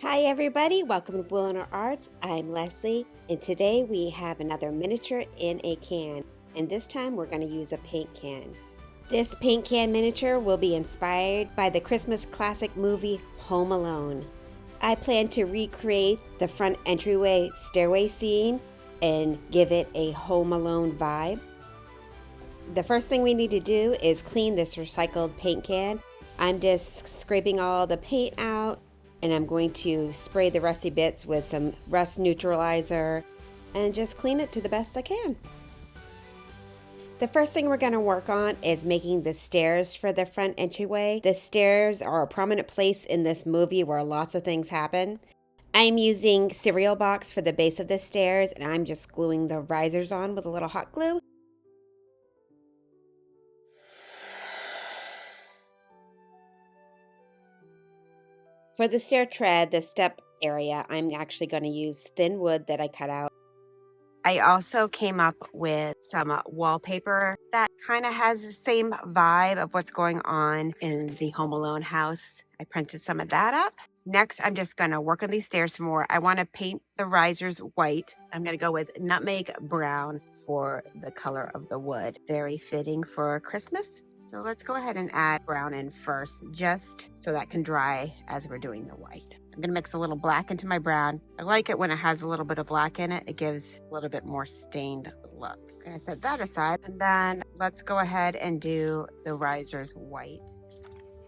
Hi everybody, welcome to Williner Arts. I'm Leslie, and today we have another miniature in a can, and this time we're going to use a paint can. This paint can miniature will be inspired by the Christmas classic movie Home Alone. I plan to recreate the front entryway stairway scene and give it a Home Alone vibe. The first thing we need to do is clean this recycled paint can. I'm just scraping all the paint out, and I'm going to spray the rusty bits with some rust neutralizer and just clean it to the best I can. The first thing we're going to work on is making the stairs for the front entryway. The stairs are a prominent place in this movie where lots of things happen. I'm using cereal box for the base of the stairs, and I'm just gluing the risers on with a little hot glue. For the stair tread, the step area, I'm actually going to use thin wood that I cut out. I also came up with some wallpaper that kind of has the same vibe of what's going on in the Home Alone house. I printed some of that up. Next, I'm just going to work on these stairs some more. I want to paint the risers white. I'm going to go with nutmeg brown for the color of the wood. Very fitting for Christmas. So let's go ahead and add brown in first, just so that can dry as we're doing the white. I'm gonna mix a little black into my brown. I like it when it has a little bit of black in it. It gives a little bit more stained look. I'm gonna set that aside, and then let's go ahead and do the risers white.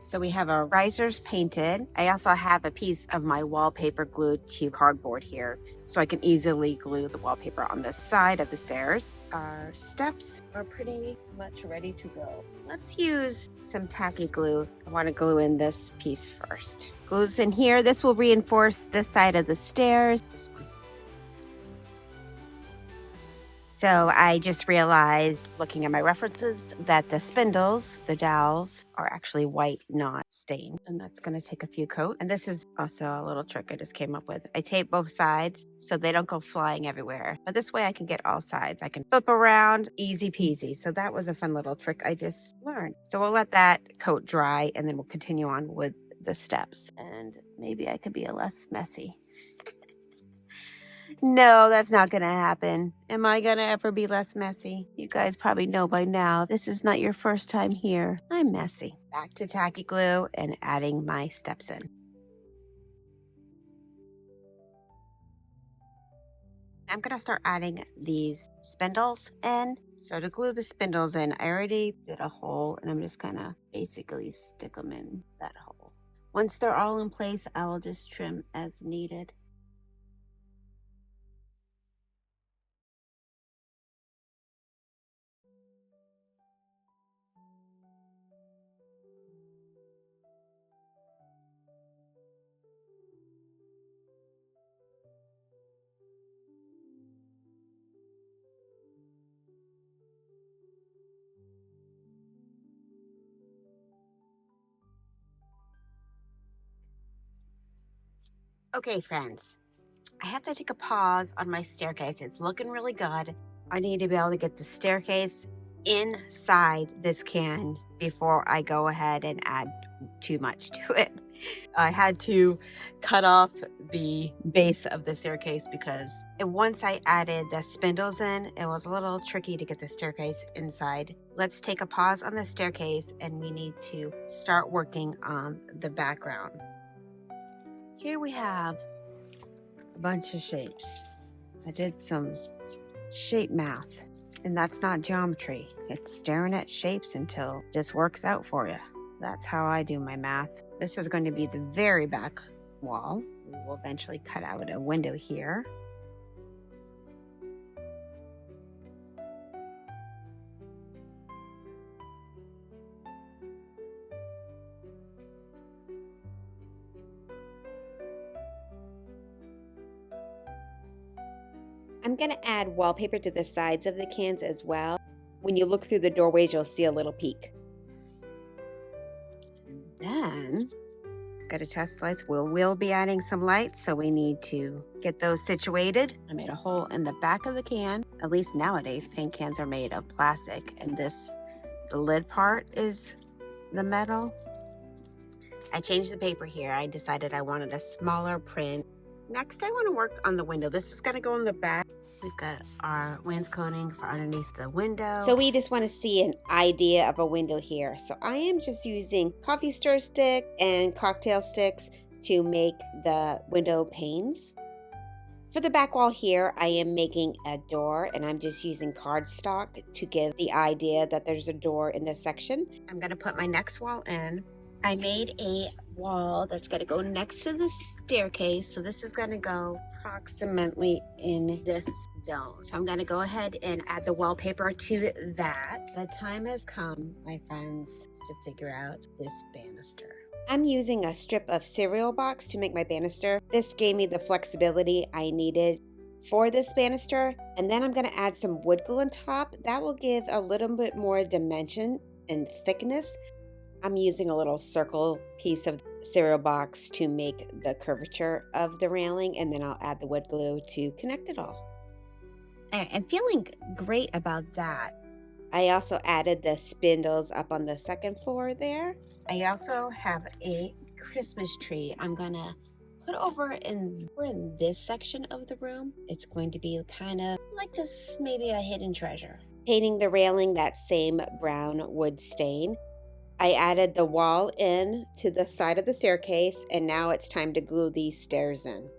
So we have our risers painted. I also have a piece of my wallpaper glued to cardboard here, so I can easily glue the wallpaper on the side of the stairs. Our steps are pretty much ready to go. Let's use some tacky glue. I want to glue in this piece first. Glue this in here. This will reinforce this side of the stairs. So I just realized, looking at my references, that the spindles, the dowels, are actually white, not stained. And that's going to take a few coats. And this is also a little trick I just came up with. I tape both sides so they don't go flying everywhere. But this way I can get all sides. I can flip around, easy peasy. So that was a fun little trick I just learned. So we'll let that coat dry, and then we'll continue on with the steps. And maybe I could be less messy. No, that's not gonna happen. Am I gonna ever be less messy? You guys probably know by now, this is not your first time here. I'm messy. Back to tacky glue and adding my steps in. I'm gonna start adding these spindles in. So to glue the spindles in, I already did a hole, and I'm just gonna basically stick them in that hole. Once they're all in place, I will just trim as needed. Okay, friends, I have to take a pause on my staircase. It's looking really good. I need to be able to get the staircase inside this can before I go ahead and add too much to it. I had to cut off the base of the staircase because once I added the spindles in, it was a little tricky to get the staircase inside. Let's take a pause on the staircase, and we need to start working on the background. Here we have a bunch of shapes. I did some shape math, and that's not geometry. It's staring at shapes until it just works out for you. That's how I do my math. This is going to be the very back wall. We will eventually cut out a window here. I'm going to add wallpaper to the sides of the cans as well. When you look through the doorways, you'll see a little peek. And then, got to test lights. We'll be adding some lights, so we need to get those situated. I made a hole in the back of the can. At least nowadays, paint cans are made of plastic, and the lid part is the metal. I changed the paper here. I decided I wanted a smaller print. Next, I want to work on the window. This is going to go in the back. We've got our wainscoting for underneath the window. So we just want to see an idea of a window here. So I am just using coffee stir stick and cocktail sticks to make the window panes. For the back wall here, I am making a door, and I'm just using cardstock to give the idea that there's a door in this section. I'm going to put my next wall in. I made a wall that's going to go next to the staircase, so this is going to go approximately in this zone. So I'm going to go ahead and add the wallpaper to that. The time has come, my friends, to figure out this banister. I'm using a strip of cereal box to make my banister. This gave me the flexibility I needed for this banister. And then I'm going to add some wood glue on top. That will give a little bit more dimension and thickness. I'm using a little circle piece of cereal box to make the curvature of the railing, and then I'll add the wood glue to connect it all. I'm feeling great about that. I also added the spindles up on the second floor there. I also have a Christmas tree I'm gonna put over in this section of the room. It's going to be kind of like just maybe a hidden treasure. Painting the railing that same brown wood stain. I added the wall in to the side of the staircase, and now it's time to glue these stairs in.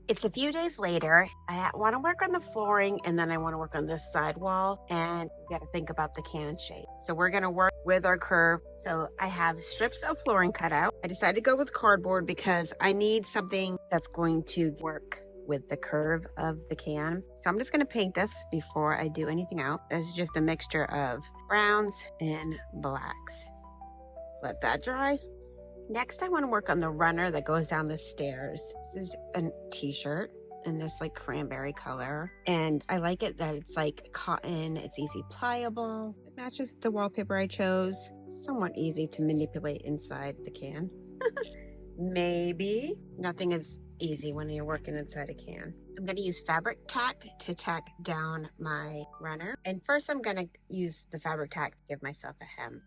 It's a few days later. I want to work on the flooring, and then I want to work on this side wall, and we got to think about the can shape. So we're going to work with our curve. So I have strips of flooring cut out. I decided to go with cardboard because I need something that's going to work with the curve of the can. So I'm just going to paint this before I do anything else. This is just a mixture of browns and blacks. Let that dry. Next, I want to work on the runner that goes down the stairs. This is a t-shirt in this like cranberry color. And I like it that it's like cotton. It's easy pliable. It matches the wallpaper I chose. Somewhat easy to manipulate inside the can. Maybe. Nothing is easy when you're working inside a can. I'm going to use fabric tack to tack down my runner. And first I'm going to use the fabric tack to give myself a hem.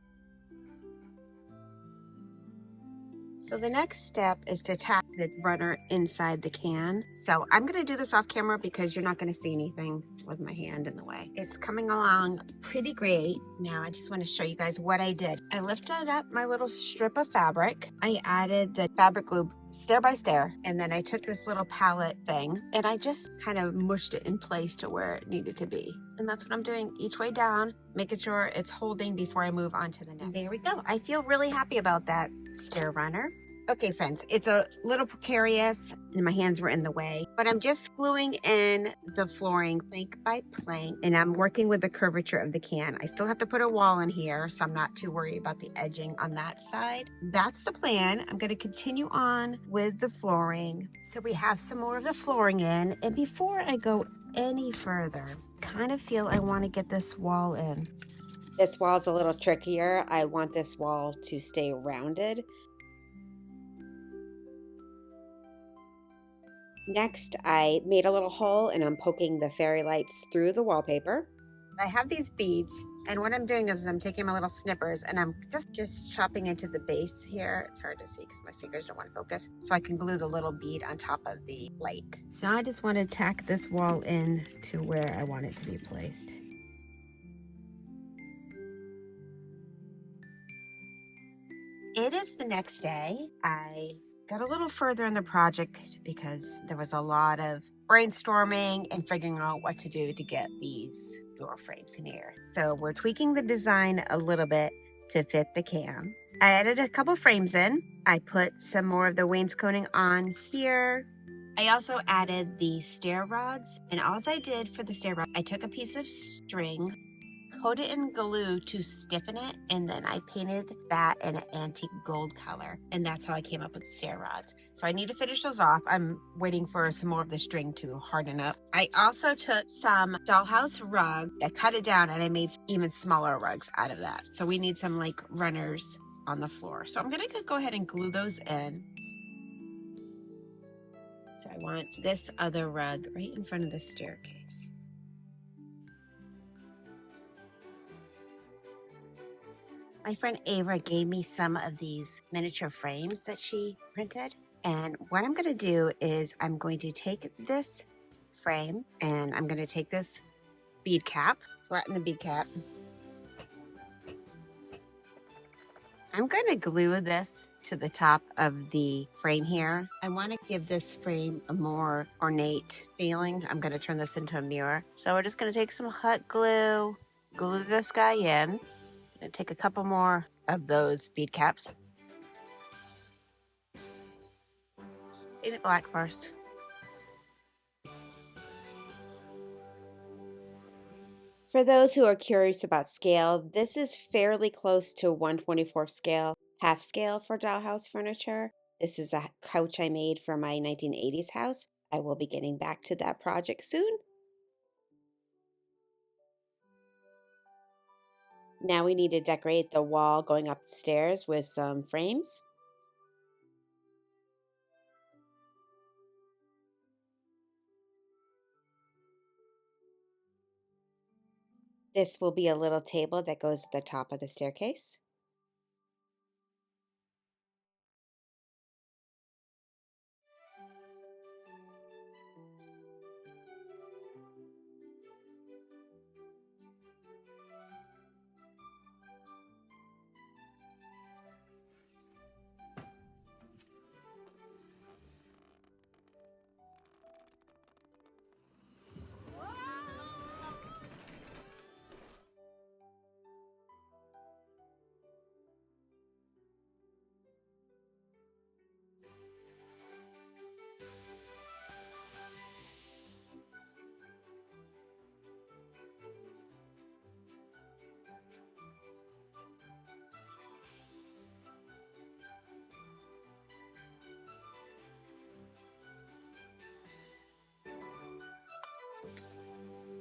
So the next step is to tack the runner inside the can. So I'm going to do this off camera because you're not going to see anything with my hand in the way. It's coming along pretty great. Now I just want to show you guys what I did. I lifted up my little strip of fabric. I added the fabric glue stair by stair, and then I took this little palette thing and I just kind of mushed it in place to where it needed to be. And that's what I'm doing each way down, making sure it's holding before I move on to the next. There we go. I feel really happy about that stair runner. Okay, friends, it's a little precarious and my hands were in the way, but I'm just gluing in the flooring plank by plank, and I'm working with the curvature of the can. I still have to put a wall in here, so I'm not too worried about the edging on that side. That's the plan. I'm going to continue on with the flooring. So we have some more of the flooring in, and before I go any further, I kind of feel I want to get this wall in. This wall's a little trickier. I want this wall to stay rounded. Next, I made a little hole and I'm poking the fairy lights through the wallpaper. I have these beads, and what I'm doing is I'm taking my little snippers and I'm just chopping into the base here. It's hard to see because my fingers don't want to focus, so I can glue the little bead on top of the light. So I just want to tack this wall in to where I want it to be placed. It is the next day. I got a little further in the project because there was a lot of brainstorming and figuring out what to do to get these door frames in here. So we're tweaking the design a little bit to fit the can. I added a couple frames in. I put some more of the wainscoting on here. I also added the stair rods, and all I did for the stair rod, I took a piece of string, coat it in glue to stiffen it, and then I painted that in an antique gold color, and that's how I came up with the stair rods. So I need to finish those off. I'm waiting for some more of the string to harden up. I also took some dollhouse rug, I cut it down, and I made even smaller rugs out of that. So we need some like runners on the floor. So I'm gonna go ahead and glue those in. So I want this other rug right in front of the staircase. My friend Ava gave me some of these miniature frames that she printed. And what I'm going to do is I'm going to take this frame and I'm going to take this bead cap, flatten the bead cap. I'm going to glue this to the top of the frame here. I want to give this frame a more ornate feeling. I'm going to turn this into a mirror. So we're just going to take some hot glue, glue this guy in, and take a couple more of those bead caps. Paint it black first. For those who are curious about scale, this is fairly close to 1/24 scale, half scale for dollhouse furniture. This is a couch I made for my 1980s house. I will be getting back to that project soon. Now we need to decorate the wall going up the stairs with some frames. This will be a little table that goes at the top of the staircase.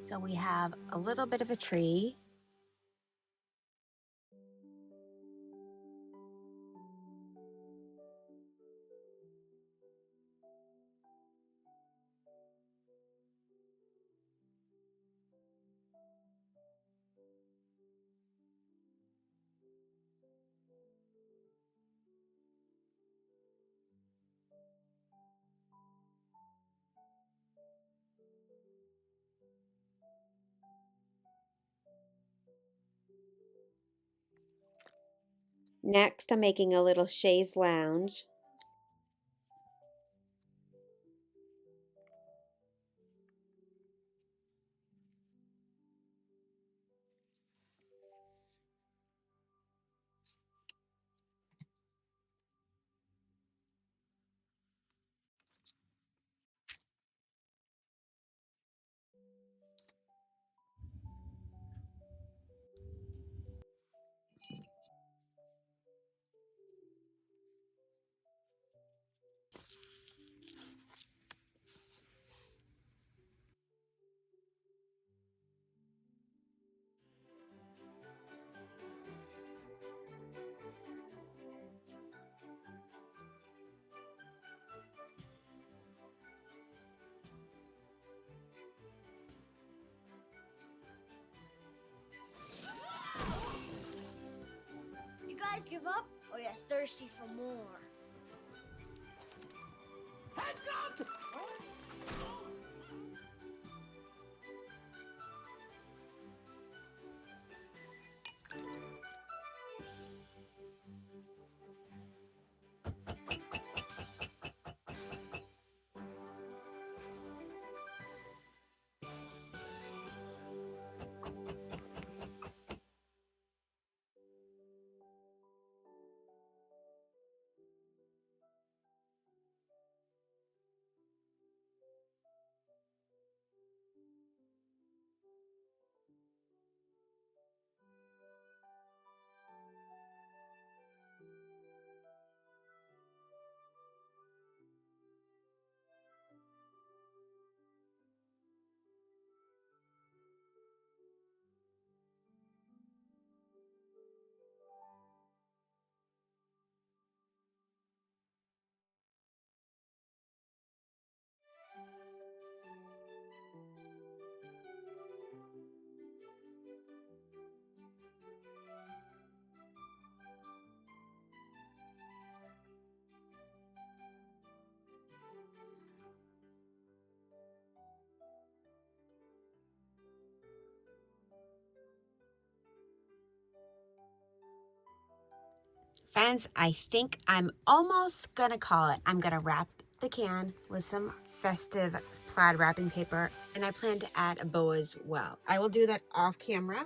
So we have a little bit of a tree. Next, I'm making a little chaise lounge. You guys give up, or you're thirsty for more? Heads up! Friends, I think I'm almost gonna call it. I'm gonna wrap the can with some festive plaid wrapping paper, and I plan to add a bow as well. I will do that off camera.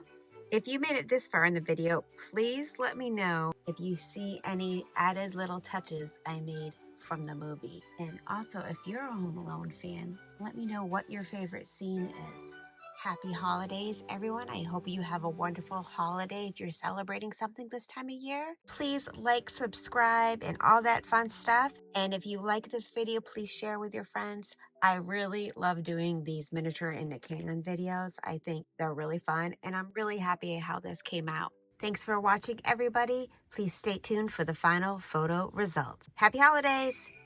If you made it this far in the video, please let me know if you see any added little touches I made from the movie. And also, if you're a Home Alone fan, let me know what your favorite scene is. Happy holidays, everyone. I hope you have a wonderful holiday if you're celebrating something this time of year. Please like, subscribe, and all that fun stuff. And if you like this video, please share with your friends. I really love doing these miniature in a can videos. I think they're really fun, and I'm really happy how this came out. Thanks for watching, everybody. Please stay tuned for the final photo results. Happy holidays!